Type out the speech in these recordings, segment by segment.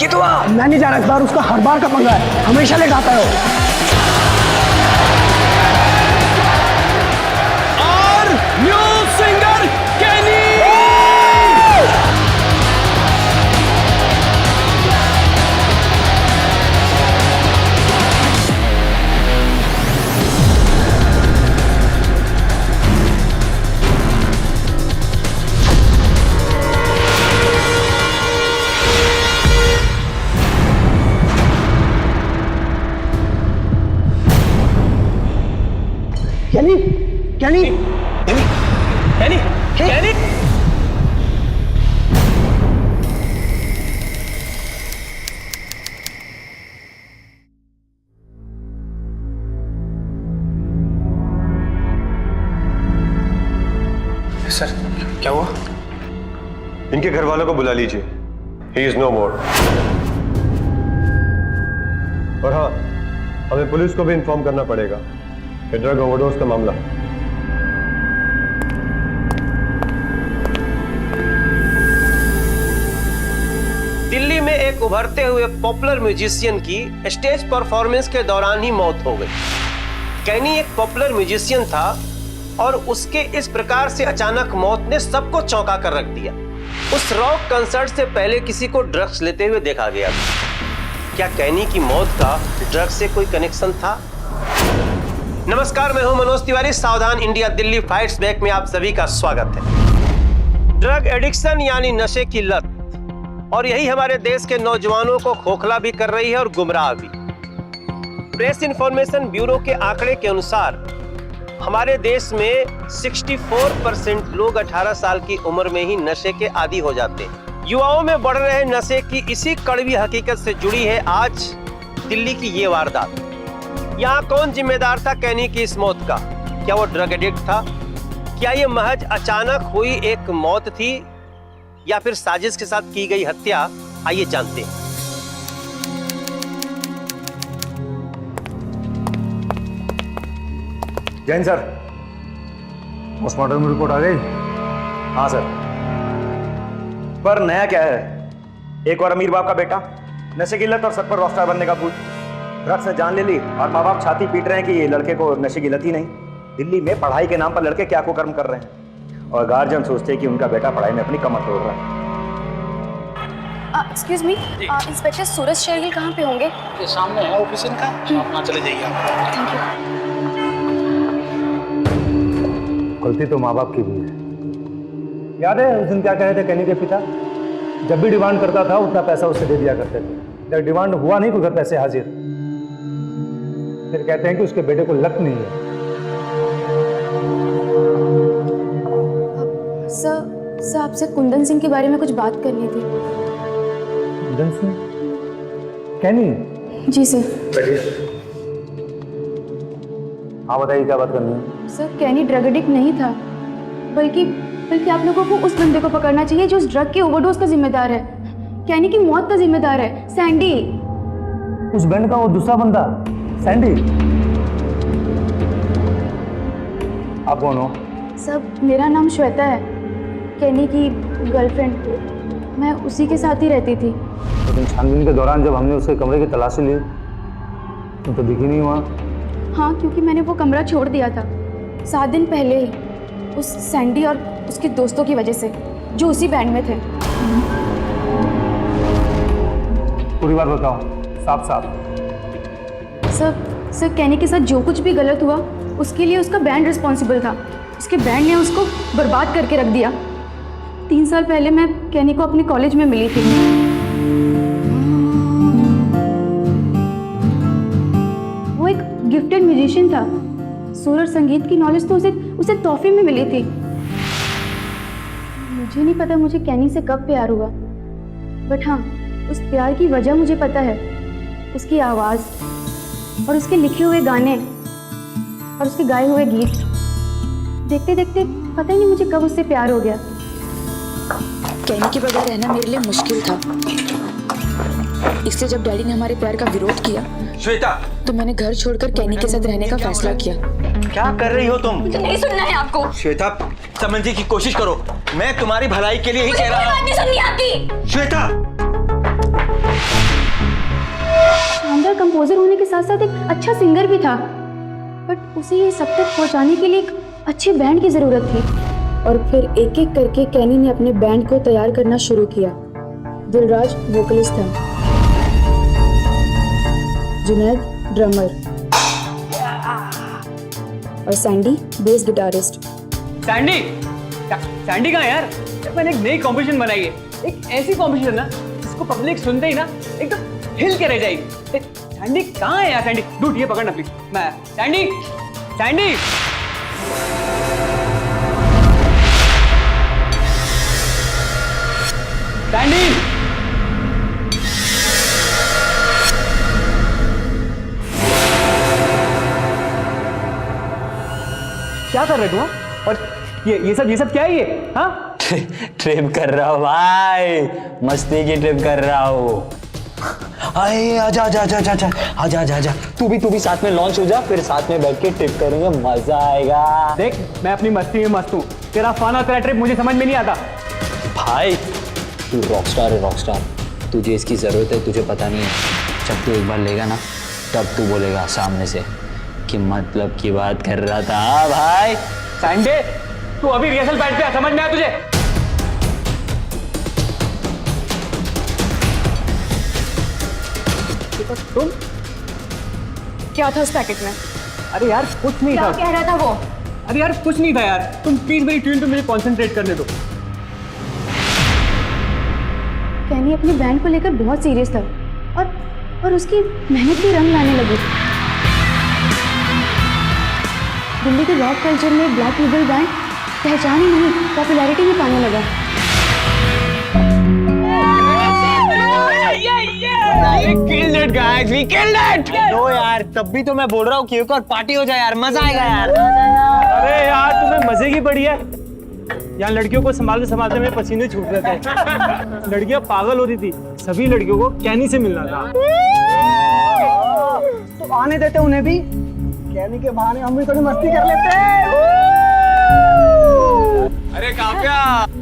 अंकित हुआ? मैं नहीं जा रहा, इस बार उसका हर बार का पंगा है, हमेशा लेट आता है वो। और न्यू सिंगर केनी। कैनी, कैनी, केनी, केनी, केनी। सर, क्या हुआ? इनके घर वालों को बुला लीजिए। ही इज नो मोर। और हाँ, हमें पुलिस को भी इन्फॉर्म करना पड़ेगा। ड्रग ओवरडोज का मामला। दिल्ली में एक उभरते हुए पॉपुलर म्यूजिशियन की स्टेज परफॉर्मेंस के दौरान ही मौत हो गई। कैनी एक पॉपुलर म्यूजिशियन था और उसके इस प्रकार से अचानक मौत ने सबको चौंका कर रख दिया। उस रॉक कंसर्ट से पहले किसी को ड्रग्स लेते हुए देखा गया। क्या कैनी की मौत का ड्रग्स से कोई कनेक्शन था? नमस्कार, मैं हूं मनोज तिवारी। सावधान इंडिया दिल्ली फाइट्स बैक में आप सभी का स्वागत है। ड्रग एडिक्शन यानी नशे की लत, और यही हमारे देश के नौजवानों को खोखला भी कर रही है और गुमराह भी। प्रेस इंफॉर्मेशन ब्यूरो के आंकड़े के अनुसार हमारे देश में 64% लोग 18 साल की उम्र में ही नशे के आदी हो जाते हैं। युवाओं में बढ़ रहे नशे की इसी कड़वी हकीकत से जुड़ी है आज दिल्ली की ये वारदात। यहाँ कौन जिम्मेदार था कैनी की इस मौत का? क्या वो ड्रग एडिक्ट था? क्या ये महज अचानक हुई एक मौत थी या फिर साजिश के साथ की गई हत्या? आइए जानते हैं। जैन सर, पोस्टमार्टम रिपोर्ट आ गई? हाँ सर। पर नया क्या है? एक और अमीर बाप का बेटा, नशे की लत और सर पर रॉकस्टार बनने का भूत। ड्रग्स ने जान ले ली और माँ बाप छाती पीट रहे हैं कि ये लड़के को नशे की लत ही नहीं। दिल्ली में पढ़ाई के नाम पर लड़के क्या कुकर्म कर रहे हैं और गार्जियन सोचते हैं कि उनका बेटा पढ़ाई में अपनी कमर तोड़ रहा है। एक्सक्यूज मी, इंस्पेक्टर सूरज शेरगिल कहाँ पे होंगे? ये सामने है ऑफिस इनका, आप वहाँ चले जाइए। Thank you. गलती तो माँ बाप की भी है। याद है उस दिन क्या कहे थे कैनी के पिता? जब भी डिमांड करता था उतना पैसा उसे दे दिया करते थे। जब डिमांड हुआ नहीं, उधर पैसे हाजिर। फिर कहते हैं कि उसके बेटे को लत नहीं है। सर आपसे कुंदन सिंह के बारे में कुछ बात करनी थी। कुंदन सिंह? कैनी? जी सर। बैठिए। हाँ बताइए, क्या बात करनी है? सर कैनी ड्रग एडिक्ट नहीं था, बल्कि आप लोगों को उस बंदे को पकड़ना चाहिए जो उस ड्रग के ओवरडोज का जिम्मेदार है। कैनी की मौत का जिम्मेदार है सैंडी। उस बैंड का वो दूसरा बंदा सैंडी? आप कौन हो? सर मेरा नाम श्वेता है, कैनी की गर्लफ्रेंड। मैं उसी के साथ ही रहती थी। लेकिन छानबीन के दौरान जब हमने उसके कमरे की तलाशी ली तो दिखी नहीं वहाँ। हाँ, क्योंकि मैंने वो कमरा छोड़ दिया था 7 दिन पहले ही, उस सैंडी और उसके दोस्तों की वजह से जो उसी बैंड में थे। पूरी बात बताओ, साफ साफ। सर कैनी के साथ जो कुछ भी गलत हुआ उसके लिए उसका बैंड रिस्पॉन्सिबल था। उसके बैंड ने उसको बर्बाद करके रख दिया। 3 साल पहले मैं कैनी को अपने कॉलेज में मिली थी। वो एक गिफ्टेड म्यूजिशियन था। सुर और संगीत की नॉलेज तो उसे तोहफे में मिली थी। मुझे नहीं पता मुझे कैनी से कब प्यार हुआ, बट हाँ, उस प्यार की वजह मुझे पता है। उसकी आवाज़ और उसके लिखे हुए गाने और उसके गाए हुए गीत। देखते देखते पता ही नहीं मुझे कब उससे प्यार हो गया। कैनी के बगैर रहना मेरे लिए मुश्किल था, इसलिए जब डैडी ने हमारे प्यार का विरोध किया श्वेता, तो मैंने घर छोड़कर कैनी के साथ रहने का फैसला किया। क्या कर रही हो तुम? मुझे नहीं सुनना है आपको। श्वेता, समझने की कोशिश करो। मैं तुम्हारी भलाई के लिए ही कह रहा हूँ। मुझे कोई बात नहीं सुननी आती। श्वेता, शानदार कंपोजर होने के साथ साथ एक अच्छा सिंगर भी था, बट उसे ये सब तक पहुंचाने के लिए एक अच्छे बैंड की ज़रूरत थी। और फिर एक एक करके कैनी ने अपने बैंड को तैयार करना शुरू किया। दिलराज वोकलिस्ट था, जुनैद ड्रमर और Sandy bass guitarist. Sandy Sandy कहाँ है यार? मैंने एक नई कॉम्पिटिशन बनाई है, एक ऐसी कॉम्पिटिशन ना जिसको पब्लिक सुनते ही ना एकदम हिल के रह जाएगी। सैंडी कहाँ है यार? सैंडी डूड ये पकड़ना प्लीज। मैं सैंडी सैंडी सैंडी क्या कर रहे तुम? और ये सब क्या है ये? हाँ ट्रिप कर रहा हूँ भाई, मस्ती की ट्रिप कर रहा हूँ। आए आजा आजा आजा आजा आजा आजा आजा, तू भी साथ में लॉन्च हो जा, फिर साथ में बैठ के ट्रिप करेंगे, मजा आएगा। देख मैं अपनी मस्ती में मस्त हूँ, तेरा फन और तेरा ट्रिप मुझे समझ में नहीं आता। भाई तू रॉकस्टार है रॉकस्टार, तुझे इसकी जरूरत है, तुझे पता नहीं है। जब तू एक बार लेगा ना तब तू बोलेगा सामने से कि मतलब की बात कर रहा था। हाँ भाई सैंडे तू अभी रिहर्सल बैठ पे, समझ में आया तुझे? तुम क्या था उस पैकेट में? अरे यार कुछ नहीं क्या था। कह रहा था वो? अरे यार कुछ नहीं था यार, तुम प्लीज मेरी ट्यून पे मुझे कंसंट्रेट करने दो। कैनी अपने बैंड को लेकर बहुत सीरियस था और उसकी मेहनत भी रंग लाने लगी। दिल्ली के रॉक कल्चर में ब्लैक लेबल बैंड पहचान ही नहीं, पॉपुलैरिटी भी पाने लगा। लो यार, तब भी तो मैं बोल रहा हूँ कि एक और पार्टी हो जाए यार, मजा आएगा यार। अरे यार तुम्हें मजे की पड़ी है। यहाँ लड़कियों को संभालते संभालते मेरे पसीने छूट रहे थे। लड़कियां पागल हो रही थी, सभी लड़कियों को कैनी से मिलना था। तो आने देते उन्हें भी, कैनी के बहाने हम भी थोड़ी मस्ती कर लेते हैं। अरे काव्या,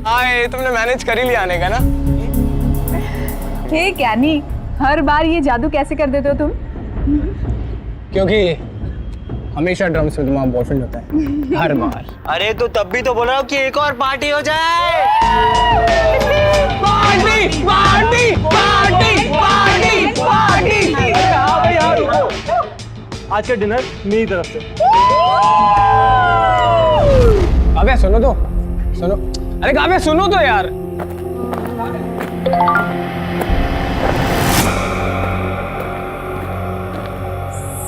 आए तुमने मैनेज कर ही लिया आने का ना? हे कैनी, हर बार ये जादू कैसे कर देते हो तुम? क्योंकि हमेशा ड्रम्स में तुम्हारा बॉयफ्रेंड होता है, हर बार। अरे तो तब भी तो बोल रहा हूँ कि एक और पार्टी हो जाए। Party party party party party. हाँ भाई हाँ, रुको। आज का डिनर मेरी तरफ से। काव्या सुनो तो, सुनो। अरे काव्या सुनो तो यार।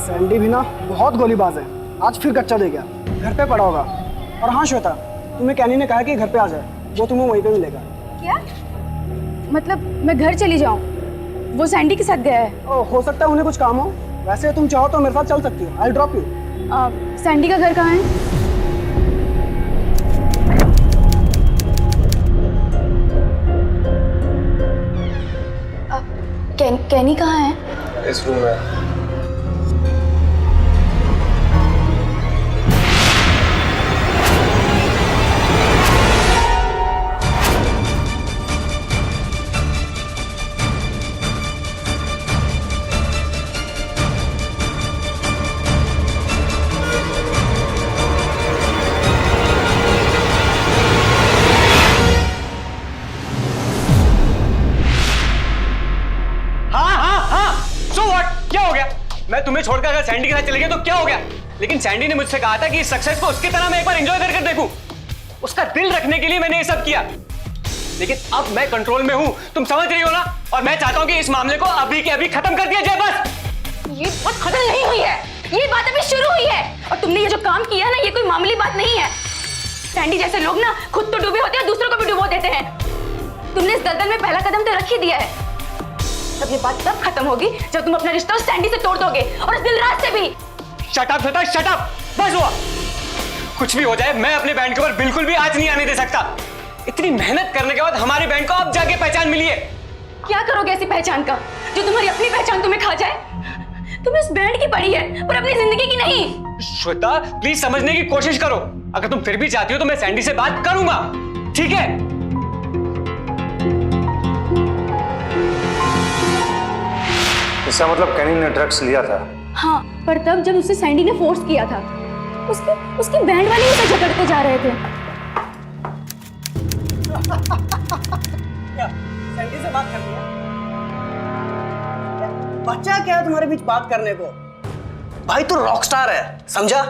सैंडी भी ना बहुत गोलीबाज है, आज फिर कच्चा दे गया, घर पे पड़ा होगा। और हाँ श्वेता, तुम्हें कैनी ने कहा कि घर पे आ जाए, वो तुम्हें वहीं पे मिलेगा। क्या मतलब मैं घर चली जाऊं? वो सैंडी के साथ गया है। हो सकता है उन्हें कुछ काम हो, वैसे तुम चाहो तो मेरे साथ चल सकती हो, आई ड्रॉप यू। सैंडी का घर कहाँ है? कैनी कहाँ है? इस रूम में। मैं तुम्हें छोड़कर अगर सैंडी के साथ चले गया तो क्या हो गया? लेकिन सैंडी ने मुझसे कहा था कि इस सक्सेस को उसकी तरह मैं एक बार एंजॉय करके देखूं। उसका दिल रखने के लिए मैंने ये सब किया, लेकिन अब मैं कंट्रोल में हूं, तुम समझ रही हो ना? और मैं चाहता हूं कि इस मामले को अभी के अभी खत्म कर दिया जाए बस। ये बात खत्म नहीं हुई है, ये बात अभी शुरू हुई है। और तुमने ये जो काम किया ना, ये कोई मामूली बात नहीं है। सैंडी जैसे लोग ना खुद तो डूबे होते हैं, दूसरों को भी डुबो देते हैं। तुमने इस दलदल में पहला कदम तो रख ही दिया है। अब ये बात तब खत्म होगी जब तुम अपना रिश्ता उस सैंडी से तोड़ दोगे, और उस दिलराज से भी। Shut up Shweta, shut up, बस हुआ। कुछ भी हो जाए, मैं अपने बैंड के ऊपर बिल्कुल भी आंच नहीं आने दे सकता। इतनी मेहनत करने के बाद हमारी बैंड को अब जाके पहचान मिली है। क्या करोगे ऐसी पहचान का जो तुम्हारी अपनी पहचान तुम्हें खा जाए? तुम्हें उस बैंड की पड़ी है पर अपनी जिंदगी की नहीं। श्वेता प्लीज समझने की कोशिश करो। अगर तुम फिर भी चाहती हो तो मैं सैंडी से बात करूंगा, ठीक है? इसका मतलब कैनी ने ड्रग्स लिया था। हाँ, पर तब जब उसे सैंडी ने फोर्स किया था, उसके बैंड वाले उसे जकड़ते जा रहे थे। क्या सैंडी से बात करनी है? बच्चा क्या है तुम्हारे बीच बात करने को? भाई तू रॉकस्टार है, समझा?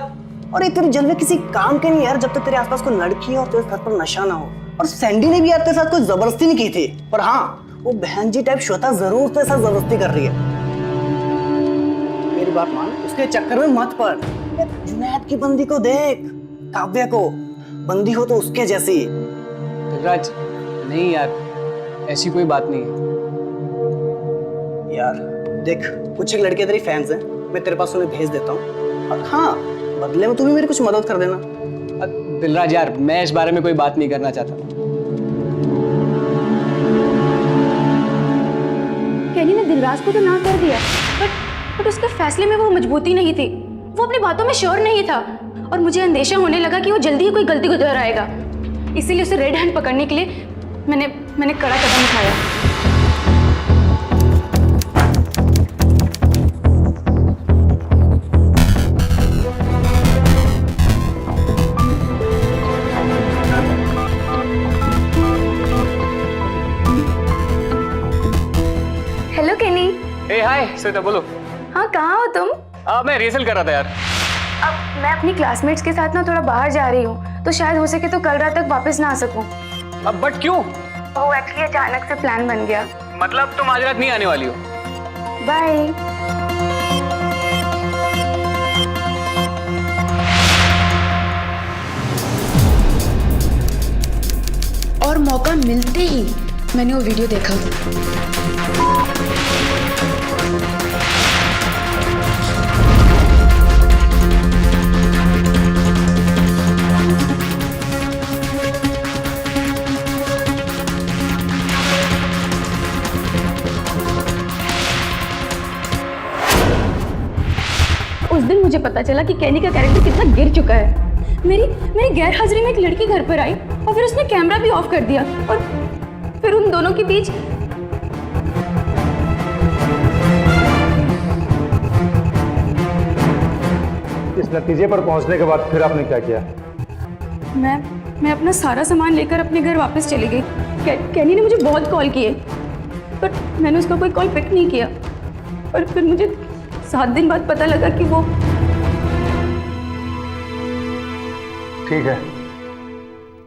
और ये तेरे जलवे किसी काम के नहीं यार, जब तक तेरे आसपास कोई लड़की और तेरे सर पर नशा ना हो। और सैंडी ने भी यार तेरे साथ कोई जबरदस्ती नहीं की थी, पर हाँ वो बहन जी टाइप श्वेता जरूर तेरे साथ जबरदस्ती कर रही है। मेरी बात मान, उसके चक्कर में मत पड़। जुनैद की बंदी को देख, काव्या को, बंदी हो तो उसके जैसी। दिलराज, नहीं यार, ऐसी कोई बात नहीं है। यार देख, कुछ एक लड़के तेरी फैंस हैं, मैं तेरे पास उन्हें भेज देता हूँ, और हाँ बदले में तू भी मेरी कुछ मदद कर देना। दिलराज यार, मैं इस बारे में कोई बात नहीं करना चाहता। कैनी ने दिलराज को तो ना कर दिया, बट उसके फैसले में वो मजबूती नहीं थी। वो अपनी बातों में श्योर नहीं था, और मुझे अंदेशा होने लगा कि वो जल्दी ही कोई गलती को दोहराएगा। इसीलिए उसे रेड हैंड पकड़ने के लिए मैंने कड़ा कदम उठाया। हेलो कैनी। ए हाय श्वेता, बोलो। हाँ, कहाँ हो तुम? मैं रिहर्सल कर रहा था यार। अब मैं अपनी क्लासमेट्स के साथ ना थोड़ा बाहर जा रही हूँ, तो शायद हो सके तो कल रात तक वापस ना आ सकूँ। अब बट क्यों? वो एक्चुअली अचानक से प्लान बन गया। मतलब तुम आज रात नहीं आने वाली हो? बाय। और मौका मिलते ही मैंने वो वीडियो देखा। उस दिन मुझे पता चला कि कैनी का कैरेक्टर कितना गिर चुका है। मेरी गैर हाजिरी में एक लड़की घर पर आई और फिर उसने कैमरा भी ऑफ कर दिया, और फिर उन दोनों के बीच इस नतीजे पर पहुंचने के बाद फिर आपने क्या किया? मैं अपना सारा सामान लेकर अपने घर वापस चली गई। कैनी ने मुझे बहुत कॉल किए, बट मैंने उसका कोई कॉल पिक नहीं किया। और फिर मुझे 7 दिन बाद पता लगा कि वो। ठीक है,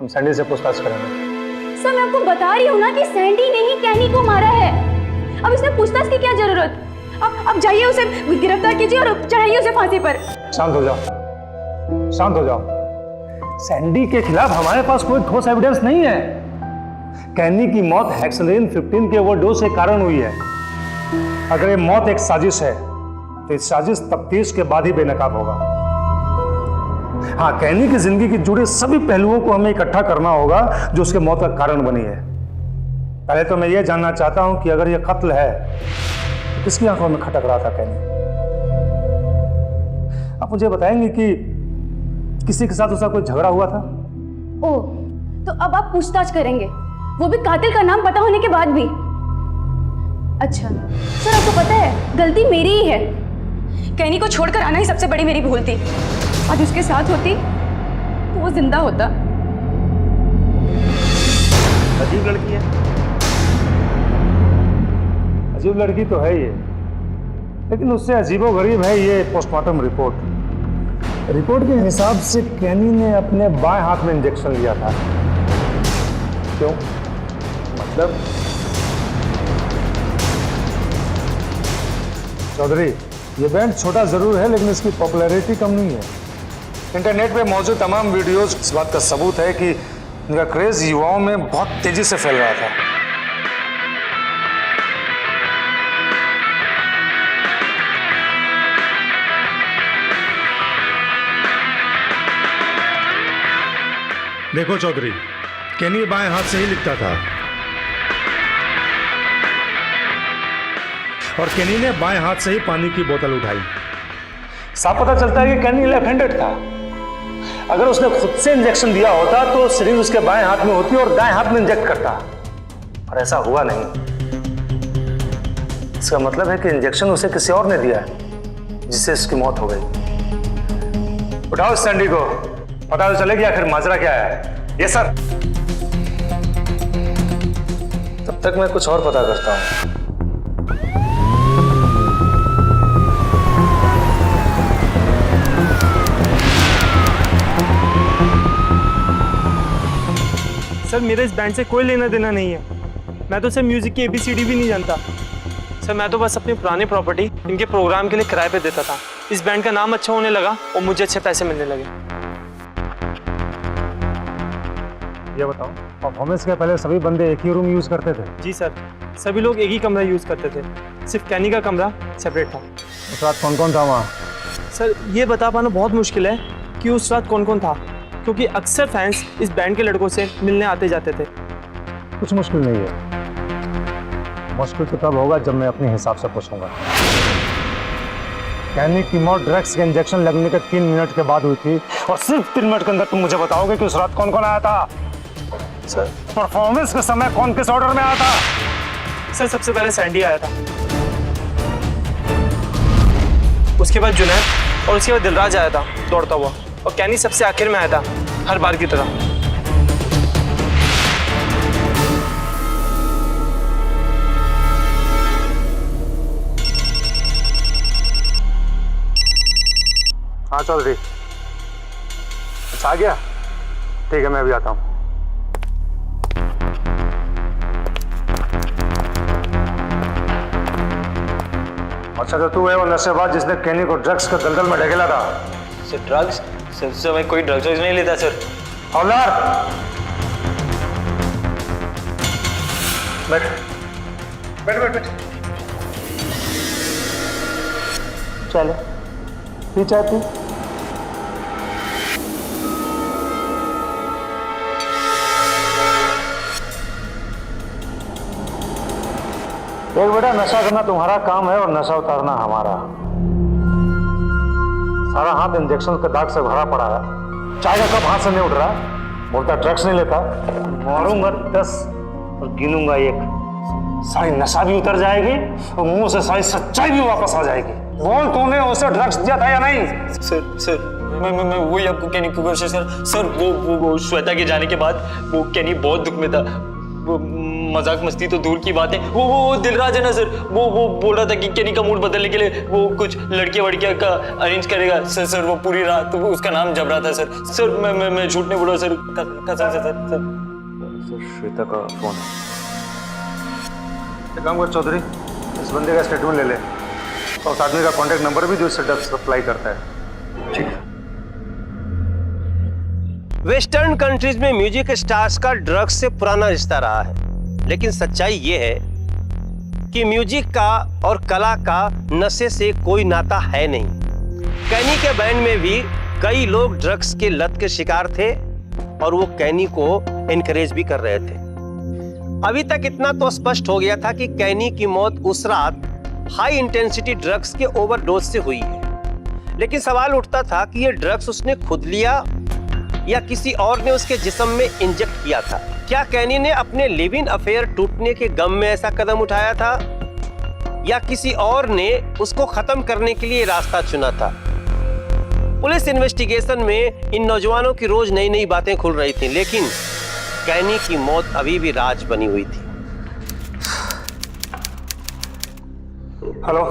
हम सैंडी से पूछताछ करेंगे। सर, मैं आपको बता रही हूँ ना कि सैंडी ने ही कैनी को मारा है। अब इसमें पूछताछ की क्या जरूरत? अब जाइए, उसे गिरफ्तार कीजिए और चढ़ाइए उसे फांसी पर। शांत हो जाओ, शांत हो जाओ। सैंडी के खिलाफ हमारे पास कोई ठोस एविडेंस नहीं है। कैनी की मौत हेक्सेलिन 15 के ओवरडोज के कारण हुई है। अगर ये मौत एक साजिश है तो इस साजिश तफ्तीश के बाद ही बेनकाब होगा। हाँ, कैनी की जिंदगी के जुड़े सभी पहलुओं को हमें इकट्ठा करना होगा जो उसके मौत का कारण बनी है। पहले तो मैं ये जानना चाहता हूं कि अगर ये कत्ल है तो किसकी आंखों में खटक रहा था कैनी? आप मुझे बताएंगे कि किसी के साथ उसका कोई झगड़ा हुआ था? ओह, तो अब आप पूछताछ करेंगे, वो भी कातिल का नाम पता होने के बाद भी? अच्छा सर, आपको पता है गलती मेरी ही है। कैनी को छोड़कर आना ही सबसे बड़ी मेरी भूल थी। आज उसके साथ होती तो वो जिंदा होता। अजीब लड़की है। अजीब लड़की तो है ये, लेकिन उससे अजीबोगरीब है ये पोस्टमार्टम रिपोर्ट के हिसाब से कैनी ने अपने बाएं हाथ में इंजेक्शन लिया था। क्यों? मतलब चौधरी, ये बैंड छोटा जरूर है लेकिन इसकी पॉपुलैरिटी कम नहीं है। इंटरनेट पे मौजूद तमाम वीडियोस इस बात का सबूत है कि इनका क्रेज युवाओं में बहुत तेजी से फैल रहा था। देखो चौधरी, कैनी बाएं हाथ से ही लिखता था और कैनी ने बाएं हाथ से ही पानी की बोतल उठाई। साफ पता चलता है कि कैनी लेफ्ट हैंडेड था। अगर उसने खुद से इंजेक्शन दिया होता तो सिरिंज उसके बाएं हाथ में होती और दाएं हाथ में इंजेक्ट करता, और ऐसा हुआ नहीं। इसका मतलब है कि इंजेक्शन उसे किसी और ने दिया है, जिससे उसकी मौत हो गई। उठाओ इस सैंडी को, पता तो चलेगी आखिर माजरा क्या है। Yes sir. तब तक मैं कुछ और पता करता हूँ। सर मेरा इस बैंड से कोई लेना देना नहीं है। मैं तो सर म्यूजिक की ABCD भी नहीं जानता। सर मैं तो बस अपनी पुरानी प्रॉपर्टी इनके प्रोग्राम के लिए किराए पे देता था। इस बैंड का नाम अच्छा होने लगा और मुझे अच्छे पैसे मिलने लगे। ये बताओ, परफॉर्मेंस के पहले सभी बंदे एक ही रूम यूज करते थे? जी सर, सभी लोग एक ही कमरा यूज़ करते थे, सिर्फ कैनी का कमरा सेपरेट था। उस रात कौन कौन था वहाँ? सर ये बता पाना बहुत मुश्किल है कि उस रात कौन कौन था, क्योंकि अक्सर फैंस इस बैंड के लड़कों से मिलने आते जाते थे। कुछ मुश्किल नहीं है। मुश्किल तो तब होगा जब मैं अपने हिसाब से पूछूंगा। कैनी की मौत ड्रग्स के इंजेक्शन लगने के 3 मिनट के बाद हुई थी, और सिर्फ 3 मिनट के अंदर तुम मुझे बताओगे कि उस रात कौन कौन आया था? सर परफॉर्मेंस के समय कौन किस ऑर्डर में आया था? सर सबसे पहले सैंडी आया था, उसके बाद जुनैद और उसके बाद दिलराज आया था दौड़ता हुआ, और कैनी सबसे आखिर में आया था हर बार की तरह। हाँ चौधरी, अच्छा आ गया? ठीक है मैं अभी आता हूँ। अच्छा तो तू है वो नशेबाज जिसने कैनी को ड्रग्स के दलदल में ढकेला था? Sir drugs? सर मैं कोई ड्रग्स नहीं लेता सर। हवलदार बैठ बैठ बैठ बैठ। चलो पी चाय पी। देख बेटा, नशा करना तुम्हारा काम है और नशा उतारना हमारा। सारा हाथ इंजेक्शन के दाग से भरा पड़ा है, चाय का कप हाथ से नहीं उठ रहा, बोलता ड्रग्स नहीं लेता। मारूंगा 10 और गिनूंगा 1, सारी नशा भी उतर जाएगी और मुंह से सारी सच्चाई भी वापस आ जाएगी। बोल, तूने उसे ड्रग्स दिया था या नहीं? सर मैं वही आपको कहने की कोशिश सर वो श्वेता के जाने के बाद वो कैनी बहुत दुख में था। वो मजाक मस्ती तो दूर की बात है, वो दिलराज है ना सर, वो बोल रहा था कि कैनी का मूड बदलने के लिए वो कुछ लड़कियां वड़कियां का अरेंज करेगा। सर वो पूरी रात तो उसका नाम जब रहा था सर मैं झूठ नहीं बोल रहा सर, कसम से सर। श्वेता का फोन है। एक काम कर चौधरी, इस बंदे का स्टेटमेंट ले ले और उस आदमी का कॉन्टेक्ट नंबर भी जो इससे ड्रग्स सप्लाई करता है। ठीक है। वेस्टर्न कंट्रीज में म्यूजिक स्टार्स का ड्रग्स से पुराना रिश्ता रहा है, लेकिन सच्चाई ये है कि म्यूजिक का और कला का नशे से कोई नाता है नहीं। कैनी के बैंड में भी कई लोग ड्रग्स के लत के शिकार थे और वो कैनी को एनकरेज भी कर रहे थे। अभी तक इतना तो स्पष्ट हो गया था कि कैनी की मौत उस रात हाई इंटेंसिटी ड्रग्स के ओवरडोज से हुई है, लेकिन सवाल उठता था कि ये ड्रग्स उसने खुद लिया या किसी और ने उसके जिस्म में इंजेक्ट किया था। क्या कैनी ने अपने लिव इन अफेयर टूटने के गम में ऐसा कदम उठाया था या किसी और ने उसको खत्म करने के लिए रास्ता चुना था? पुलिस इन्वेस्टिगेशन में इन नौजवानों की रोज नई नई बातें खुल रही थी, लेकिन कैनी की मौत अभी भी राज बनी हुई थी। Hello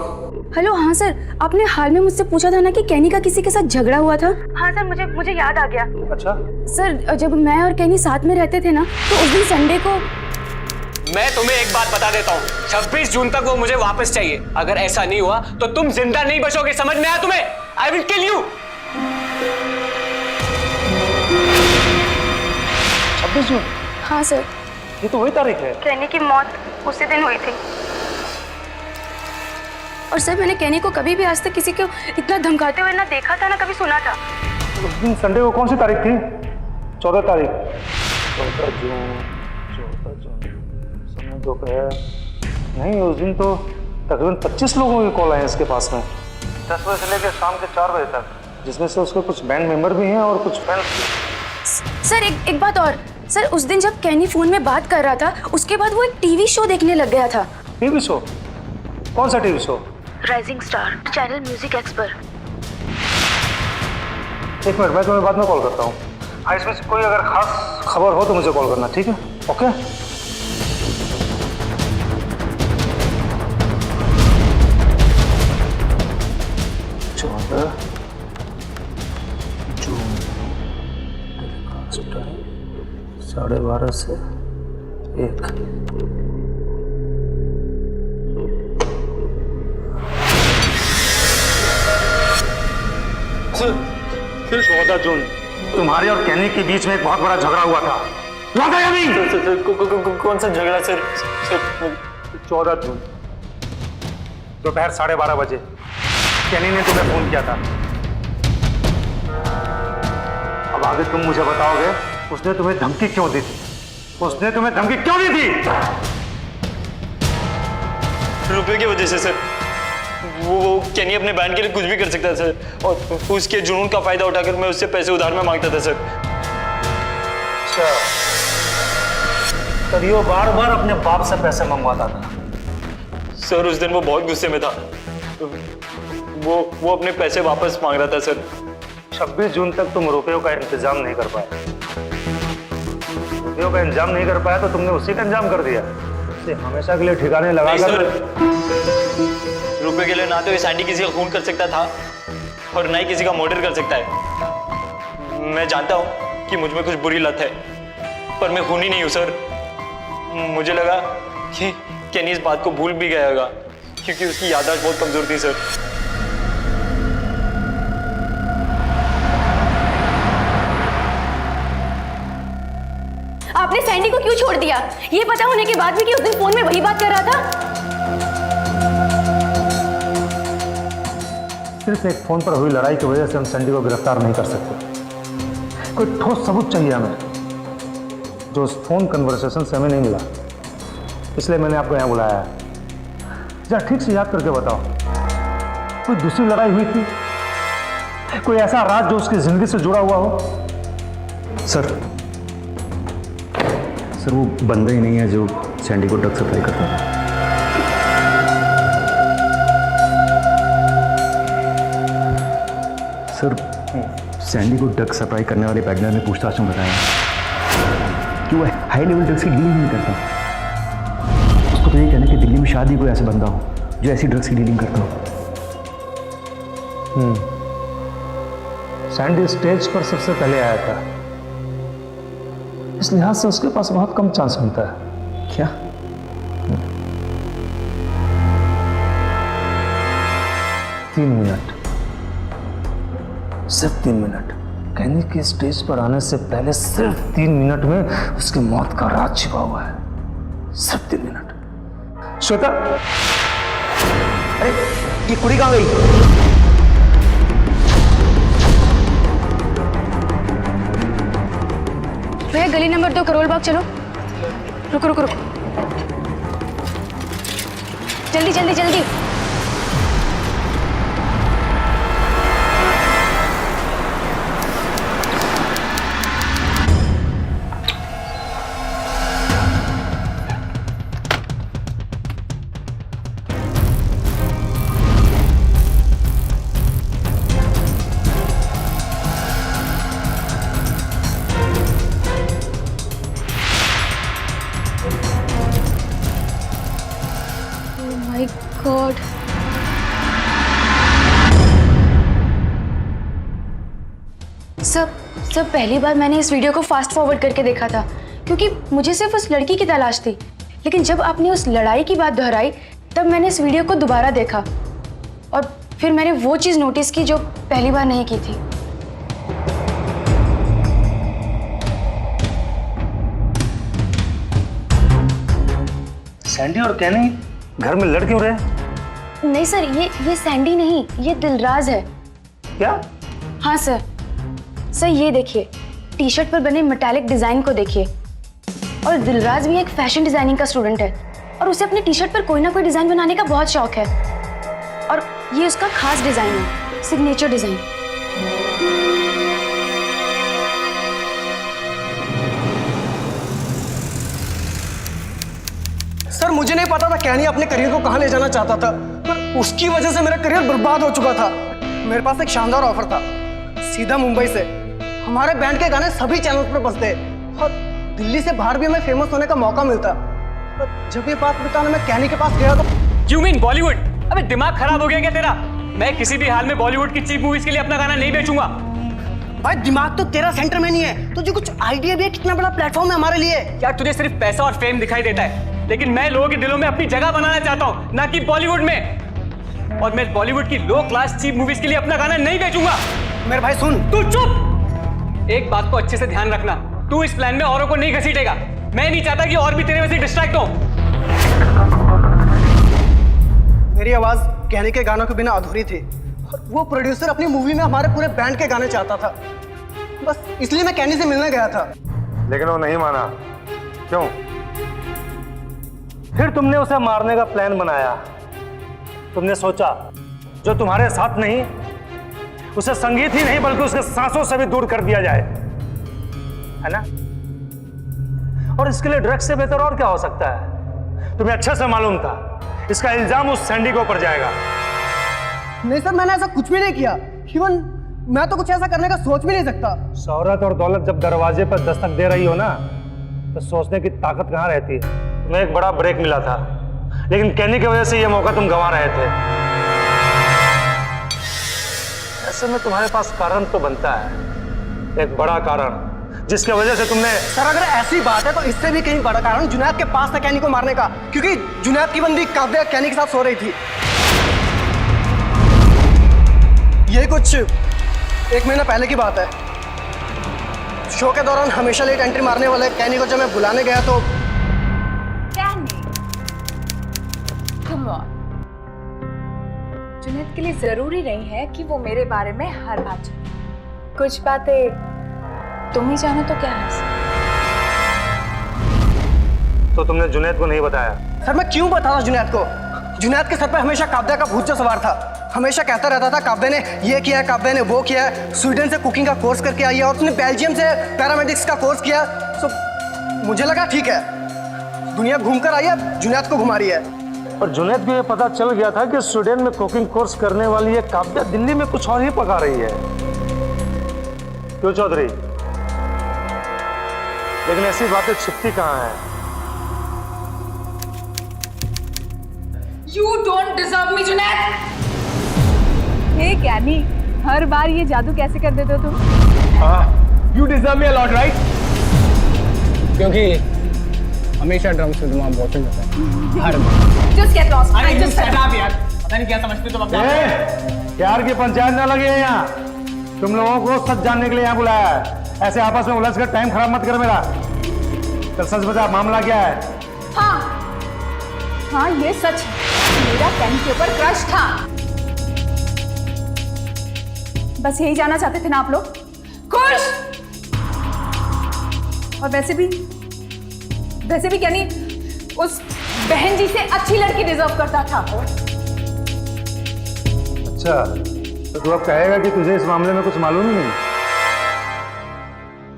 hello. हाँ सर, आपने हाल में मुझसे पूछा था ना कि कैनी का किसी के साथ झगड़ा हुआ था। हाँ सर, मुझे याद आ गया। अच्छा सर, जब मैं और कैनी साथ में रहते थे ना, तो उस दिन संडे को। मैं तुम्हें एक बात बता देता हूँ, 26 जून तक वो मुझे वापस चाहिए। अगर ऐसा नहीं हुआ तो तुम जिंदा नहीं बचोगे, समझ में आया तुम्हें? I will kill you. 26 जून? हाँ सर, ये तो वही तारीख है। कैनी की मौत उसी दिन हुई थी। और सर, मैंने कैनी को कभी भी आज तक किसी को इतना धमकाते हुए ना देखा था ना कभी सुना था। उस दिन संडे को कौन सी तारीख थी? 14 तारीख। 14 जून समय दोपहर नहीं, उस दिन तो तकरीबन 25 लोगों की कॉल आए इसके पास में, 10 बजे से लेकर शाम के 4 बजे तक, जिसमें से उसके कुछ बैंड मेंबर भी हैं और कुछ फैंस। सर एक बात और सर, उस दिन जब कैनी फोन में बात कर रहा था, उसके बाद वो एक टीवी शो देखने लग गया था। TV show? कौन सा TV show? Rising star channel music expert. एक मिनट, मैं तुम्हें बाद में कॉल करता हूँ। हाँ, इसमें से कोई अगर खास खबर हो तो मुझे कॉल करना, ठीक है? ओके। जून 12:30 से 1। फिर 14 जून तुम्हारे और कैनी के बीच में एक बहुत बड़ा झगड़ा हुआ था, याद है या नहीं? कौन सा झगड़ा सर? 14 जून दोपहर 12:30 बजे कैनी ने तुम्हें फोन किया था। अब आगे तुम मुझे बताओगे उसने तुम्हें धमकी क्यों दी थी? उसने तुम्हें धमकी क्यों दी थी? रुपए की वजह से सर। वो कैनी अपने बैंड के लिए कुछ भी कर सकता है सर, और उसके जुनून का फायदा उठाकर मैं उससे पैसे उधार में मांगता था सर। अच्छा, तभी वो बार बार अपने बाप से पैसे मंगवाता था। सर उस दिन वो बहुत गुस्से में था, वो अपने पैसे वापस मांग रहा था सर। 26 जून तक तुम रुपयों का इंतजाम नहीं कर पाए। रुपयों का इंतजाम नहीं कर पाया तो तुमने उसी का इंतजाम कर दिया। उसे हमेशा के लिए ठिकाने लगा कर। रुपए के लिए ना तो ये सैंडी किसी का खून कर सकता था और ना ही किसी का मर्डर कर सकता है। मैं जानता हूँ कि मुझ में कुछ बुरी लत है, पर मैं खूनी नहीं हूँ सर। मुझे लगा कि कैनी इस बात को भूल भी गया होगा, क्योंकि उसकी याददाश्त बहुत कमजोर थी सर। आपने सैंडी को क्यों छोड़ दिया, ये पता होने के बाद भी कि उस दिन फोन में वही बात कर रहा था? सिर्फ एक फोन पर हुई लड़ाई की वजह से हम सैंडी को गिरफ्तार नहीं कर सकते। कोई ठोस सबूत चाहिए हमें, जो उस फोन कन्वर्सेशन से हमें नहीं मिला। इसलिए मैंने आपको यहाँ बुलाया है। जरा ठीक से याद करके बताओ, कोई दूसरी लड़ाई हुई थी? कोई ऐसा राज जो उसकी जिंदगी से जुड़ा हुआ हो? सर वो बंदा ही नहीं है जो सैंडी को ड्रग सप्लाई करता था। सर सैंडी को ड्रग सप्लाई करने वाले पैडलर ने पूछताछ में बताया कि वो हाई लेवल ड्रग्स की डीलिंग नहीं करता। उसको तो ये कहना कि दिल्ली में शायद ही कोई ऐसा बंदा हो जो ऐसी ड्रग्स की डीलिंग करता हो। सैंडी स्टेज पर सबसे पहले आया था, इस लिहाज से उसके पास बहुत कम चांस मिलता है। क्या? तीन मिनट, सिर्फ 3 मिनट। कैनी के स्टेज पर आने से पहले सिर्फ 3 मिनट में उसकी मौत का राज छिपा हुआ है। सिर्फ 3 मिनट। श्वेता, अरे ये कुड़ी कहाँ गई? भैया गली नंबर 2 करोल बाग चलो। रुको रुको रुको, जल्दी जल्दी जल्दी। गॉड, सब पहली बार मैंने इस वीडियो को फास्ट फॉरवर्ड करके देखा था, क्योंकि मुझे सिर्फ उस लड़की की तलाश थी। लेकिन जब आपने उस लड़ाई की बात दोहराई तब मैंने इस वीडियो को दोबारा देखा और फिर मैंने वो चीज़ नोटिस की जो पहली बार नहीं की थी। सैंडी और कैनी घर में लड़ क्यों रहे? नहीं सर, ये सैंडी नहीं, ये दिलराज है। क्या? हाँ सर ये देखिए, टी शर्ट पर बने मेटालिक डिजाइन को देखिए। और दिलराज भी एक फैशन डिजाइनिंग का स्टूडेंट है और उसे अपने टी शर्ट पर कोई ना कोई डिजाइन बनाने का बहुत शौक है। और ये उसका खास डिजाइन है, सिग्नेचर डिजाइन। सर मुझे नहीं पता था कैनी अपने करियर को कहाँ ले जाना चाहता था, पर उसकी वजह से मेरा करियर बर्बाद हो चुका था। मेरे पास एक शानदार ऑफर था, सीधा मुंबई से। हमारे बैंड के गाने सभी चैनल्स पर बजते और दिल्ली से बाहर भी हमें फेमस होने का मौका मिलता। पर जब ये बात बताने मैं कैनी के पास गया तो यू मीन बॉलीवुड? अबे दिमाग खराब हो गया क्या तेरा? मैं किसी भी हाल में बॉलीवुड की चीप मूवीज के लिए अपना गाना नहीं बेचूंगा। भाई दिमाग तो तेरा सेंटर में नहीं है, तुझे कुछ आइडिया भी है कितना बड़ा प्लेटफॉर्म है हमारे लिए? यार तुझे सिर्फ पैसा और फेम दिखाई देता है, लेकिन मैं लोगों के दिलों में अपनी जगह बनाना चाहता हूँ, ना कि बॉलीवुड में। और मैं बॉलीवुड की लो क्लास चीप मूवीज के लिए अपना गाना नहीं बेचूंगा। मेरे भाई सुन, तू चुप। एक बात को अच्छे से ध्यान रखना, तू इस प्लान में औरों को नहीं घसीटेगा। मैं नहीं चाहता कि और भी तेरे वैसे डिस्ट्रैक्ट हो। मेरी आवाज कहने के गानों के बिना अधूरी थी। वो प्रोड्यूसर अपनी मूवी में हमारे पूरे बैंड के गाने चाहता था, बस इसलिए मैं कैनी से मिलने गया था। लेकिन वो नहीं माना। क्यों? फिर तुमने उसे मारने का प्लान बनाया। तुमने सोचा जो तुम्हारे साथ नहीं, उसे संगीत ही नहीं बल्कि उसके सांसों से भी दूर कर दिया जाए, है ना? और इसके लिए ड्रग्स से बेहतर और क्या हो सकता है? तुम्हें अच्छे से मालूम था इसका इल्जाम उस सैंडी के ऊपर जाएगा। नहीं सर, मैंने ऐसा कुछ भी नहीं किया। इवन मैं तो कुछ ऐसा करने का सोच भी नहीं सकता। शोहरत और दौलत जब दरवाजे पर दस्तक दे रही हो ना, तो सोचने की ताकत कहाँ रहती है? तुम्हें एक बड़ा ब्रेक मिला था, लेकिन कैनी की वजह से ये मौका तुम गंवा रहे थे। ऐसे में तुम्हारे पास कारण तो बनता है, एक बड़ा कारण, जिसकी वजह से तुमने। सर अगर ऐसी बात है तो इससे भी कहीं बड़ा कारण जुनैद के पास था कैनी को मारने का, क्योंकि जुनैद की बंदी काव्या कैनी के साथ सो रही थी। ये कुछ 1 महीना पहले की बात है। शो के दौरान हमेशा लेट एंट्री मारने वाले कैनी को जब मैं बुलाने गया तो जुनैद के लिए जरूरी नहीं है कि वो मेरे बारे में हर बात जाने। कुछ बातें तुम ही जानो तो क्या है। तो तुमने जुनैद को नहीं बताया? सर मैं क्यों बताता जुनैद को? जुनैद के सर पे हमेशा काव्या का भूत जो सवार था। हमेशा कहता रहता था काव्या ने ये किया है, काव्या ने वो किया है। स्वीडन से कुकिंग का कोर्स करके आई है और उसने बेल्जियम से पैरामेडिक्स का कोर्स किया। सो मुझे लगा ठीक है, दुनिया घूमकर आई है, जुनैद को घुमा रही है। और जुनैद को ये पता चल गया था कि स्वीडन में कुकिंग कोर्स करने वाली ये काव्या दिल्ली में कुछ और ही पका रही है। क्यों चौधरी? लेकिन ऐसी बातें छिपती कहाँ है? You don't deserve me, Junaid. हे कैनी, हर बार ये जादू कैसे कर देते हो तुम? You deserve me a lot, right? क्योंकि हमेशा ड्रम्स में तुम्हारा बॉयफ्रेंड होता है, हर बार। Just get lost. I just shut up यार, पता नहीं क्या समझते तुम अपना। प्यार की पंचायत ना लगी है यहाँ। तुम लोगों को सच जानने के लिए यहाँ बुलाया है। ऐसे आपस में उलझ कर टाइम खराब मत कर मेरा। तो सच बता, मामला क्या है? हाँ ये सच है, मेरा कैनी के ऊपर क्रश था। बस यही जानना चाहते थे ना आप लोग? खुश? और वैसे भी कैनी उस बहन जी से अच्छी लड़की डिजर्व करता था। अच्छा, तो तू अब कहेगा कि तुझे इस मामले में कुछ मालूम ही नहीं?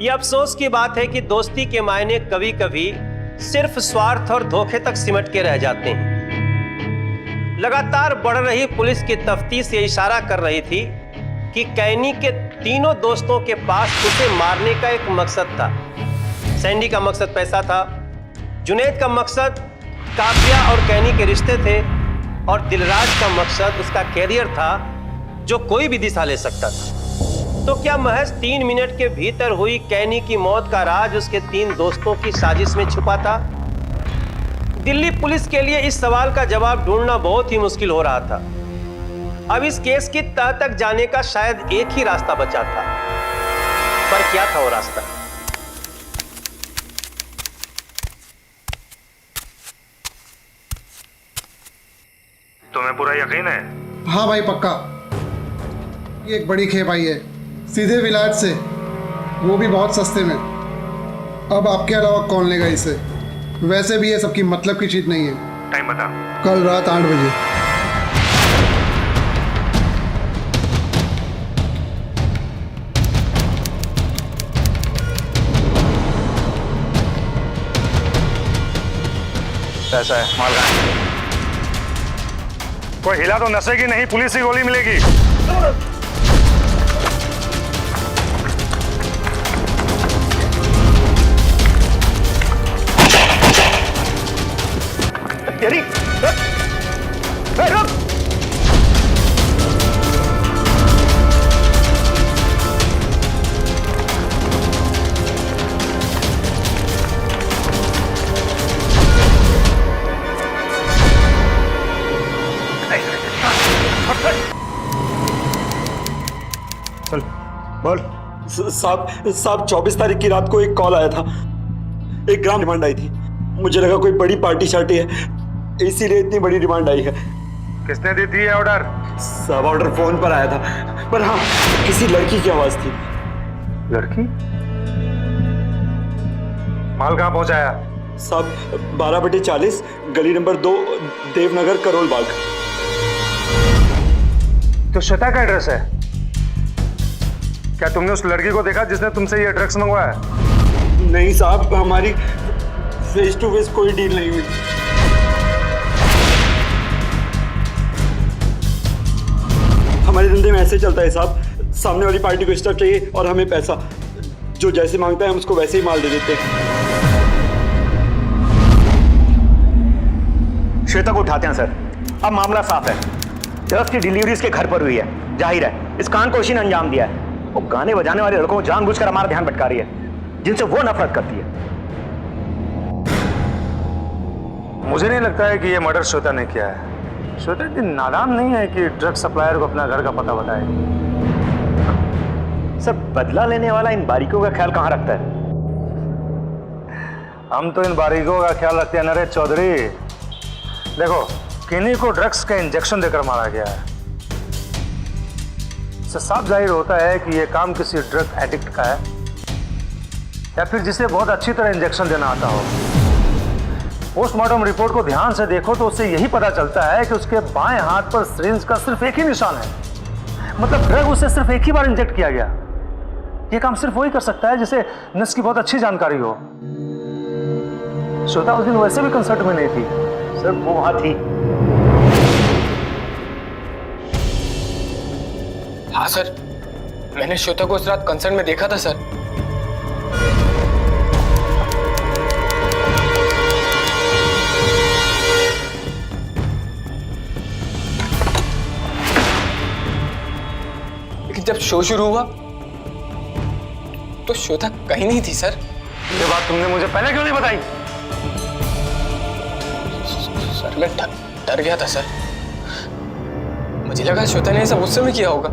यह अफसोस की बात है कि दोस्ती के मायने कभी कभी सिर्फ स्वार्थ और धोखे तक सिमट के रह जाते हैं। लगातार बढ़ रही पुलिस की तफ्तीश ये इशारा कर रही थी कि कैनी के तीनों दोस्तों के पास उसे मारने का एक मकसद था। सैंडी का मकसद पैसा था, जुनैद का मकसद काव्या और कैनी के रिश्ते थे, और दिलराज का मकसद उसका कैरियर था जो कोई भी दिशा ले सकता था। तो क्या महज 3 मिनट के भीतर हुई कैनी की मौत का राज उसके 3 दोस्तों की साजिश में छुपा था? दिल्ली पुलिस के लिए इस सवाल का जवाब ढूंढना बहुत ही मुश्किल हो रहा था। अब इस केस की तह तक जाने का शायद एक ही रास्ता बचा था, पर क्या था वो रास्ता? तुम्हें पूरा यकीन है? हाँ भाई पक्का। ये एक बड़ी खेप आई है सीधे विलायत से, वो भी बहुत सस्ते में। अब आपके अलावा कौन लेगा इसे? वैसे भी ये सबकी मतलब की चीज नहीं है। टाइम बता। कल रात 8 बजे। पैसा है, माल कहाँ है? कोई हिला तो नशे की नहीं, पुलिस की गोली मिलेगी। तेरी रुक। चल बोल। साहब 24 तारीख की रात को एक कॉल आया था, एक ग्राम डिमांड आई थी। मुझे लगा कोई बड़ी पार्टी शार्टी है, इसीलिए इतनी बड़ी डिमांड आई है। किसने दी थी ऑर्डर? सब ऑर्डर फोन पर आया था, पर हाँ किसी लड़की की आवाज थी। लड़की? माल कहाँ पहुंचाया? साहब 12/40 गली नंबर 2 देवनगर करोल बाग। तो श्वेता का एड्रेस है? क्या तुमने उस लड़की को देखा जिसने तुमसे ये ड्रग्स मंगवाया? नहीं साहब, हमारी फेस टू फेस कोई डील नहीं हुई। हमारे धंधे में ऐसे चलता है साहब, सामने वाली पार्टी को स्टफ चाहिए और हमें पैसा। जो जैसे मांगता है हम उसको वैसे ही माल दे देते हैं। श्वेता को उठाते हैं सर। अब मामला साफ है, ड्रग्स की डिलीवरी इसके घर पर हुई है। जाहिर है इस कांड ने अंजाम दिया है। वो गाने बजाने वाले लड़कों को जानबूझकर हमारा ध्यान भटका रही है, जिनसे वो नफरत करती है। मुझे नहीं लगता है कि ये मर्डर श्वेता ने किया है। श्वेता इतनी नादान नहीं है कि ड्रग सप्लायर को अपना घर का पता बताए। सर बदला लेने वाला इन बारीकियों का ख्याल कहाँ रखता है? हम तो इन बारीकियों का ख्याल रखते हैं नरेश चौधरी। देखो, किन्हीं को ड्रग्स का इंजेक्शन देकर मारा गया है। इससे साफ जाहिर होता है कि यह काम किसी ड्रग एडिक्ट का है, या फिर जिसे बहुत अच्छी तरह इंजेक्शन देना आता हो। पोस्टमार्टम रिपोर्ट को ध्यान से देखो तो उससे यही पता चलता है कि उसके बाएं हाथ पर सिरिंज का सिर्फ एक ही निशान है। मतलब ड्रग उसे सिर्फ एक ही बार इंजेक्ट किया गया। यह काम सिर्फ वही कर सकता है जिसे नस की बहुत अच्छी जानकारी हो। श्वेता उस दिन वैसे भी कंसर्ट में नहीं थी। सर वो वहां थी। हाँ सर, मैंने श्वेता को उस रात कंसर्ट में देखा था सर। लेकिन जब शो शुरू हुआ तो श्वेता कहीं नहीं थी सर। ये बात तुमने मुझे पहले क्यों नहीं बताई? सर मैं डर गया था सर। मुझे लगा श्वेता ने ऐसा गुस्से में किया होगा।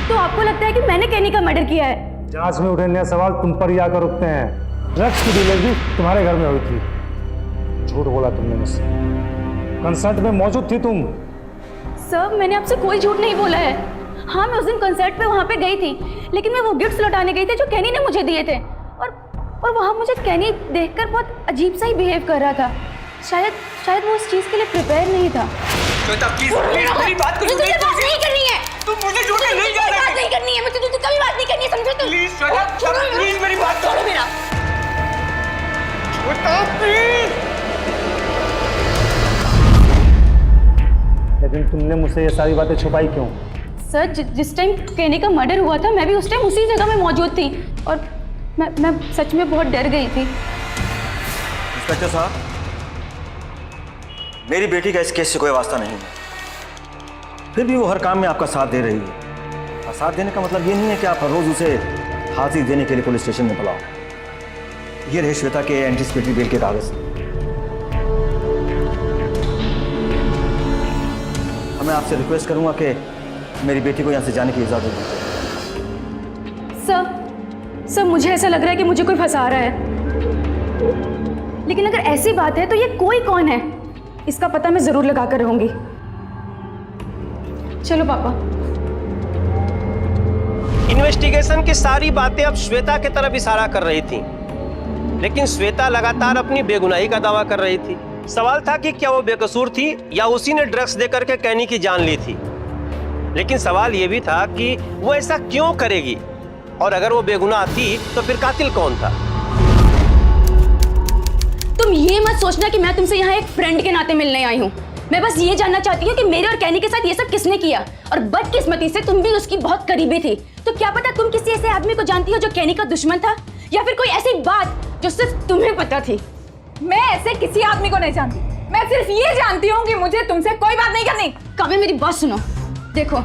तो आपको लगता है कि मैंने केनी का मर्डर किया है? जांच में उठे नए सवाल तुम पर ही आकर रुकते हैं। ड्रग्स की डिलीवरी तुम्हारे घर में हुई थी। झूठ बोला तुमने मुझसे। कंसर्ट में मौजूद थी तुम। सर मैंने आपसे कोई झूठ नहीं बोला है। हाँ मैं उस दिन कंसर्ट पे वहाँ पे गई थी, लेकिन मैं वो गिफ्ट्स लौटाने गई थी जो केनी ने मुझे दिए थे। और वहाँ मुझे केनी देखकर बहुत अजीब सा ही बिहेव कर रहा था। शायद वो उस चीज के लिए प्रिपेयर नहीं था। श्वेता प्लीज मेरी बात को मुझे बात नहीं करनी है। तुम मुझे झूठ नहीं जा रहे। बात नहीं करनी है, मुझे तुझसे कभी बात नहीं करनी है, समझे तुम? प्लीज श्वेता प्लीज मेरी बात छोड़ो मेरा। श्वेता प्लीज। लेकिन तुमने मुझसे ये सारी बातें छुपाई क्यों? सर जिस टाइम केनी का मर्डर हुआ था मैं भी उस टाइम उसी जगह में मौजूद थी और मैं सच में बहुत डर गई थी। इंस्पेक्टर साहब, मेरी बेटी का इस केस से कोई वास्ता नहीं है, फिर भी वो हर काम में आपका साथ दे रही है। और साथ देने का मतलब ये नहीं है कि आप हर रोज उसे फांसी देने के लिए पुलिस स्टेशन में बुलाओ। ये रहे श्वेता के एंटीसिपेटरी बेल के कागज। मैं आपसे रिक्वेस्ट करूंगा कि मेरी बेटी को यहाँ से जाने की इजाजत दीजिए। सर मुझे ऐसा लग रहा है कि मुझे कोई फंसा रहा है, लेकिन अगर ऐसी बात है तो ये कोई कौन है इसका पता मैं जरूर लगा कर रहूंगी। चलो पापा। इन्वेस्टिगेशन की सारी बातें अब श्वेता की तरफ इशारा कर रही थी, लेकिन श्वेता लगातार अपनी बेगुनाही का दावा कर रही थी। सवाल था कि क्या वो बेकसूर थी या उसी ने ड्रग्स देकर के केनी की जान ली थी। लेकिन सवाल ये भी था कि वो ऐसा क्यों करेगी, और अगर वो बेगुनाह थी तो फिर कातिल कौन था। तुम ये मत सोचना कि मैं तुमसे यहाँ एक फ्रेंड के नाते मिलने आई हूँ। मैं बस ये जानना चाहती हूँ कि मेरे और कैनी के साथ ये सब किसने किया, और बदकिस्मती से तुम भी उसकी बहुत करीबी थी। तो क्या पता तुम किसी ऐसे आदमी को जानती हो जो कैनी का दुश्मन था, या फिर कोई ऐसी बात जो सिर्फ तुम्हें पता थी। मैं ऐसे किसी आदमी को नहीं जानती, मैं सिर्फ ये जानती हूँ कि मुझे तुमसे कोई बात नहीं करनी। काव्या मेरी बात सुनो, देखो,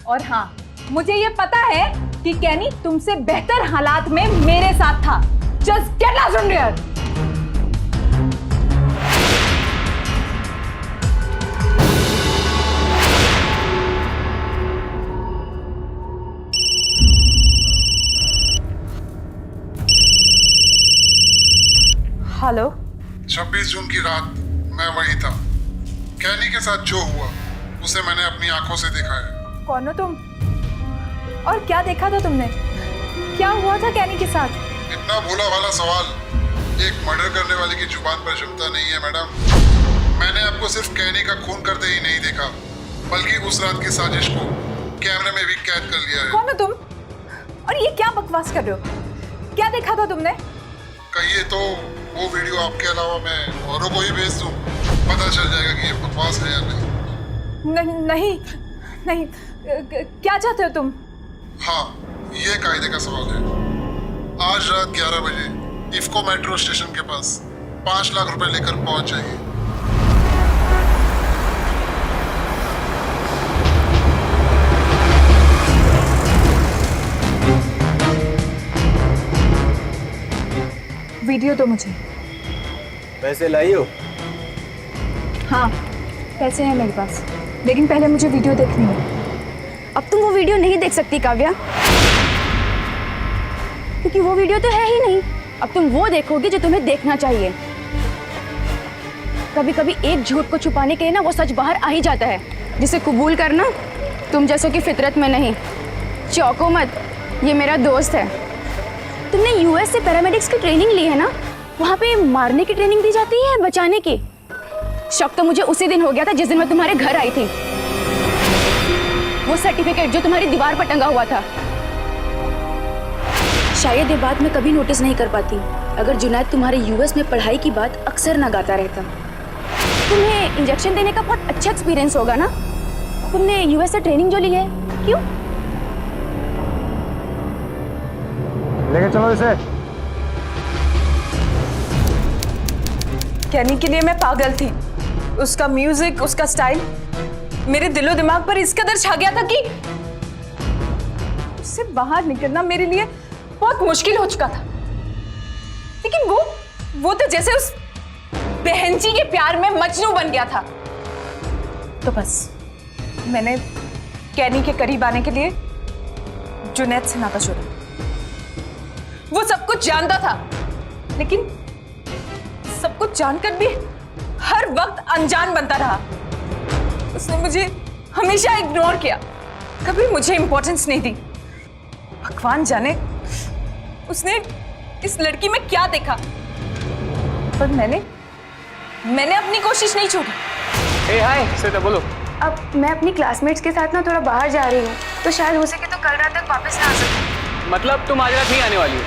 और हाँ, मुझे ये पता है कि कैनी तुमसे बेहतर हालात में मेरे साथ था। Just get lost from here. Hello. 26 जून की रात मैं वही था। कैनी के साथ जो हुआ उसे मैंने अपनी आंखों से देखा है। कौन हो तुम और क्या देखा था तुमने? क्या हुआ था कैनी के साथ? इतना भोला भाला सवाल एक मर्डर करने वाले की जुबान पर जमता नहीं है मैडम। मैंने आपको सिर्फ कैनी का खून करते ही नहीं देखा, बल्कि उस रात की साजिश को कैमरे में भी कैद कर लिया है। कौन हो तुम और ये क्या बकवास कर रहे हो? क्या देखा था तुमने? कहिए तो वो वीडियो आपके अलावा मैं औरों को ही भेज दूं, पता चल जाएगा कि ये बकवास है या नहीं। नहीं नहीं, क्या चाहते हो तुम? हाँ, ये कायदे का सवाल है। आज रात 11 बजे इफ्को मेट्रो स्टेशन के पास 5 लाख रुपए लेकर पहुंच जाइए। वीडियो दो मुझे। पैसे लाई हो? हाँ, पैसे हैं मेरे पास, लेकिन पहले मुझे वीडियो देखनी है। अब तुम वो वीडियो नहीं देख सकती काव्या, क्योंकि वो वीडियो तो है ही नहीं। अब तुम वो देखोगी जो तुम्हें देखना चाहिए। कभी कभी एक झूठ को छुपाने के लिए ना वो सच बाहर आ ही जाता है, जिसे कबूल करना तुम जैसों की फितरत में नहीं। चौंको मत, ये मेरा दोस्त है। तुमने यूएस से पैरामेडिक्स की ट्रेनिंग ली है ना? वहाँ पे मारने की ट्रेनिंग दी जाती है, बचाने की? शक तो मुझे उसी दिन हो गया था जिस दिन मैं तुम्हारे घर आई थी। वो सर्टिफिकेट जो तुम्हारी दीवार पर टंगा हुआ था, शायद ये बात मैं कभी नोटिस नहीं कर पाती अगर जुनैद तुम्हारे यूएस में पढ़ाई की बात अक्सर ना गाता रहता। तुम्हें इंजेक्शन देने का बहुत अच्छा एक्सपीरियंस होगा ना? तुमने यूएस से ट्रेनिंग जो ली है, क्यों? लेके चलो इसे। कैनी के लिए मैं पागल थी। उसका म्यूजिक, उसका स्टाइल मेरे दिलो दिमाग पर इस कदर छा गया था कि उससे बाहर निकलना मेरे लिए बहुत मुश्किल हो चुका था। लेकिन वो तो जैसे उस बहनजी के प्यार में मजनू बन गया था। तो बस मैंने कैनी के करीब आने के लिए जुनैद से नाता जोड़ा। वो सब कुछ जानता था, लेकिन सब कुछ जानकर भी हर वक्त अनजान बनता रहा। उसने मुझे हमेशा इग्नोर किया, कभी मुझे इंपॉर्टेंस नहीं दी। भगवान जाने उसने इस लड़की में क्या देखा, पर मैंने अपनी कोशिश नहीं छोड़ी। ए हाय श्वेता, बोलो। अब मैं अपनी क्लासमेट्स के साथ ना थोड़ा बाहर जा रही हूँ, तो शायद हो सके तो कल रात तक वापस ना आ सकूं। मतलब तुम आज रात नहीं आने वाली हो?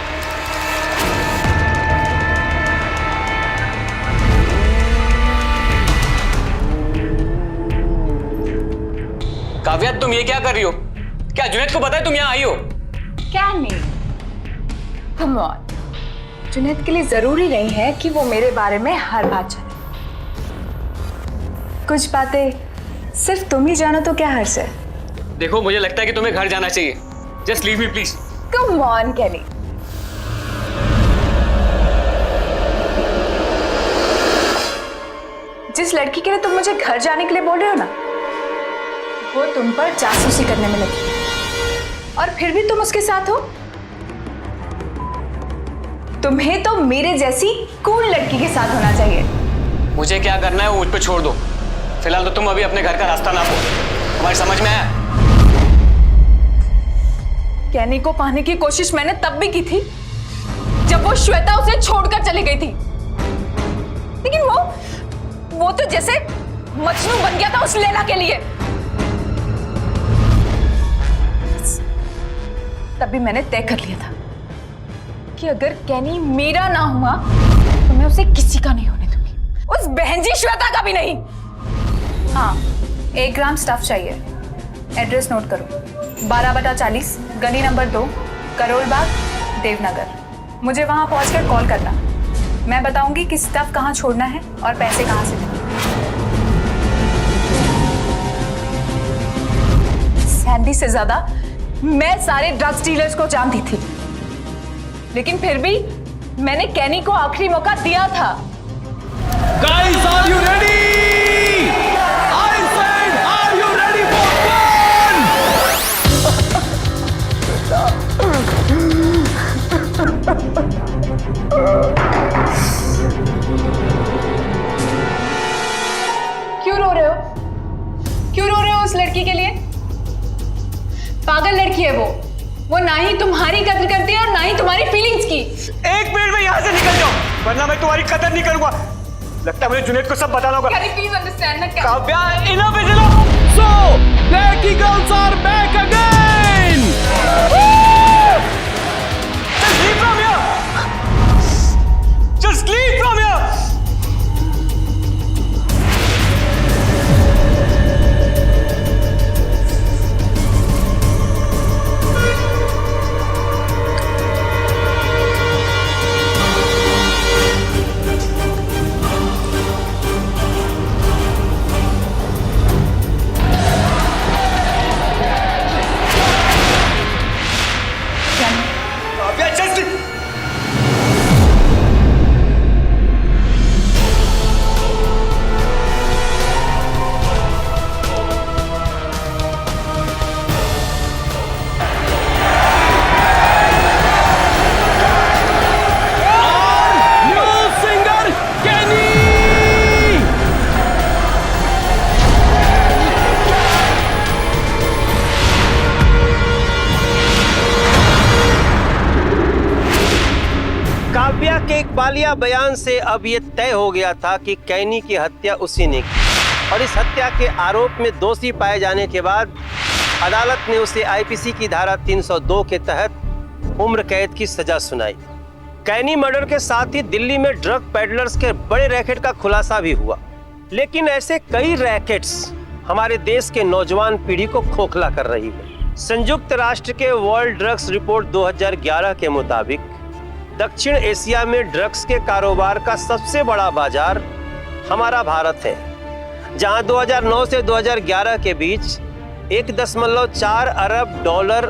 काव्या, तुम ये क्या कर रही हो? क्या जुनैद को पता है तुम यहाँ आई हो? क्या नहीं, कम ऑन। जुनैद के लिए जरूरी नहीं है कि वो मेरे बारे में हर बात जाने। कुछ बातें सिर्फ तुम ही जानो तो क्या हर्ष है। देखो, मुझे लगता है कि तुम्हें घर जाना चाहिए। Just leave me please. Come on Kenny, जिस लड़की के लिए तुम मुझे घर जाने के लिए बोल रहे हो ना, वो तुम पर जासूसी करने में लगी और फिर भी तुम उसके साथ हो। तुम्हें तो मेरे जैसी कूल लड़की के साथ होना चाहिए। मुझे क्या करना है वो मुझ पे छोड़ दो। फिलहाल तो तुम अभी अपने घर का रास्ता नापो। तुम्हारी समझ में आया? कैनी को पाने की कोशिश मैंने तब भी की थी जब वो श्वेता उसे छोड़कर चली गई थी, लेकिन वो तो जैसे मजनू बन गया था उस लैला के लिए। तभी मैंने तय कर लिया था कि अगर कैनी मेरा ना हुआ तो मैं उसे किसी का नहीं होने दूंगी, उस बहनजी श्वेता का भी नहीं। हाँ, 1 ग्राम स्टफ चाहिए। एड्रेस नोट करो, 12/40 गली नंबर 2, करोल बाग, देवनगर। मुझे वहां पहुंचकर कॉल करना, मैं बताऊंगी कि स्टफ कहाँ छोड़ना है और पैसे कहाँ से देने। सैंडी से ज्यादा मैं सारे ड्रग्स डीलर्स को जानती थी, लेकिन फिर भी मैंने कैनी को आखिरी मौका दिया था। Guys, are you ready? I said, are you ready for fun? क्यों रो रहे हो? क्यों रो रहे हो उस लड़की के लिए? पागल लड़की है वो ना ही तुम्हारी कदर करती है और ना ही तुम्हारी फीलिंग्स की। 1 मिनट में यहाँ से निकल जाओ, वरना मैं तुम्हारी कदर नहीं करूंगा। लगता है मुझे जुनैद को सब बताना होगा। Can you please understand that? Kavya, enough is enough. So, Becky girls are back again. Just leave from here. Just leave from here. Kavya, just leave. New singer, Kenny. Kavya के इकबालिया बयान से अब ये तय हो गया था कि कैनी की हत्या उसी ने की, और इस हत्या के आरोप में दोषी पाए जाने के बाद अदालत ने उसे आईपीसी की धारा 302 के तहत उम्र कैद की सजा सुनाई। कैनी मर्डर के साथ ही दिल्ली में ड्रग पेडलर्स के बड़े रैकेट का खुलासा भी हुआ, लेकिन ऐसे कई रैकेट्स हमारे देश के नौजवान पीढ़ी को खोखला कर रही है। संयुक्त राष्ट्र के वर्ल्ड ड्रग्स रिपोर्ट 2011 के मुताबिक दक्षिण एशिया में ड्रग्स के कारोबार का सबसे बड़ा बाजार हमारा भारत है, जहां 2009 से 2011 के बीच 1.4 अरब डॉलर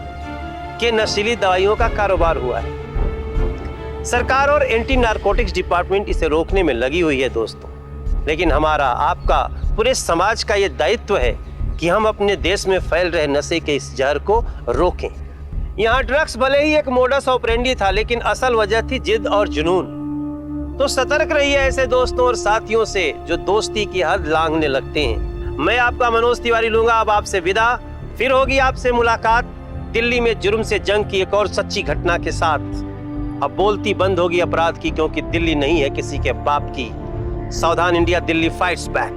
के नशीली दवाइयों का कारोबार हुआ है। सरकार और एंटी नारकोटिक्स डिपार्टमेंट इसे रोकने में लगी हुई है दोस्तों, लेकिन हमारा, आपका, पूरे समाज का ये दायित्व है कि हम अपने देश में फैल रहे नशे के इस जहर को रोकें। यहाँ ड्रग्स भले ही एक मोडस ऑपरेंडी था, लेकिन असल वजह थी जिद और जुनून। तो सतर्क रहिए ऐसे दोस्तों और साथियों से जो दोस्ती की हद लांघने लगते हैं। मैं आपका मनोज तिवारी लूंगा अब आपसे विदा। फिर होगी आपसे मुलाकात दिल्ली में जुर्म से जंग की एक और सच्ची घटना के साथ। अब बोलती बंद होगी अपराध की, क्योंकि दिल्ली नहीं है किसी के बाप की। सावधान इंडिया, दिल्ली फाइट्स बैक।